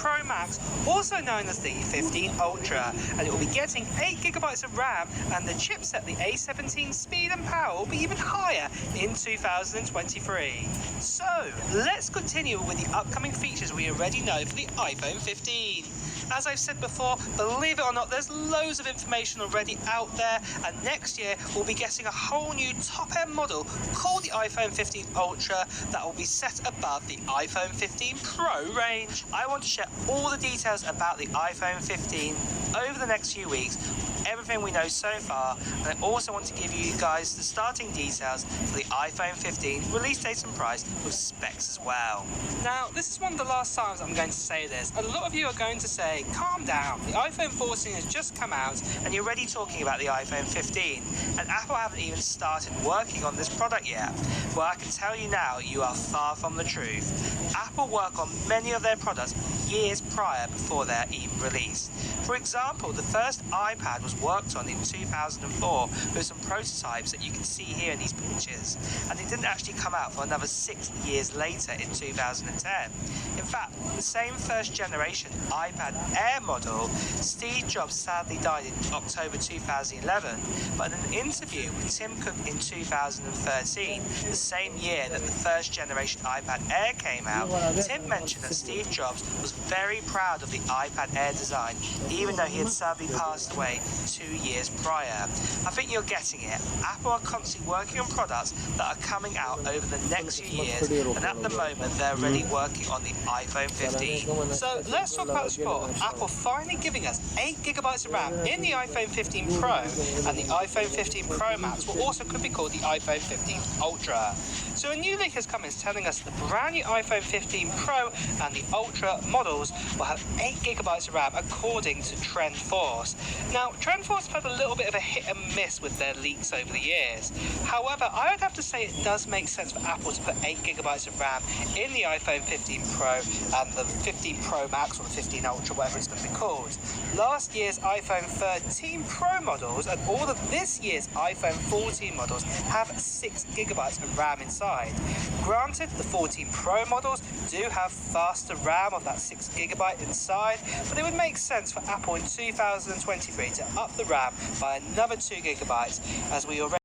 Promax, also known as the 15 Ultra, and it will be getting 8GB of RAM, and the chipset, the A17 speed and power, will be even higher in 2023. So, let's continue with the upcoming features we already know for the iPhone 15. As I've said before, believe it or not, there's loads of information already out there, and next year we'll be getting a whole new top-end model called the iPhone 15 Ultra that will be set above the iPhone 15 Pro range. I want to share all the details about the iPhone 15 over the next few weeks, everything we know so far, and I also want to give you guys the starting details for the iPhone 15 release date and price with specs as well. Now, this is one of the last times I'm going to say this. A lot of you are going to say, calm down, the iPhone 14 has just come out and you're already talking about the iPhone 15, and Apple haven't even started working on this product yet. Well, I can tell you now, you are far from the truth. Apple work on many of their products years prior before they're even released. For example, the first iPad was worked on in 2004 with some prototypes that you can see here in these pictures, and it didn't actually come out for another 6 years later in 2010. In fact, the same first generation iPad Air model, Steve Jobs sadly died in October 2011, but in an interview with Tim Cook in 2013, the same year that the first generation iPad Air came out, Tim mentioned that Steve Jobs was very proud of the iPad Air design, even though he had sadly passed away 2 years prior. I think you're getting it. Apple are constantly working on products that are coming out over the next few years, and at the moment they're already working on the iPhone 15. So let's talk about the support of Apple finally giving us 8GB of RAM in the iPhone 15 Pro, and the iPhone 15 Pro Max will also could be called the iPhone 15 Ultra. So a new leak has come in telling us the brand new iPhone 15 Pro and the Ultra models will have 8GB of RAM according to TrendForce. Now, TrendForce have had a little bit of a hit and miss with their leaks over the years. However, I would have to say it does make sense for Apple to put 8GB of RAM in the iPhone 15 Pro and the 15 Pro Max, or the 15 Ultra, whatever it's going to be called. Last year's iPhone 13 Pro models and all of this year's iPhone 14 models have 6GB of RAM inside. Granted, the 14 Pro models do have faster RAM of that 6GB inside, but it would make sense for Apple in 2023 to up the RAM by another 2GB, as we already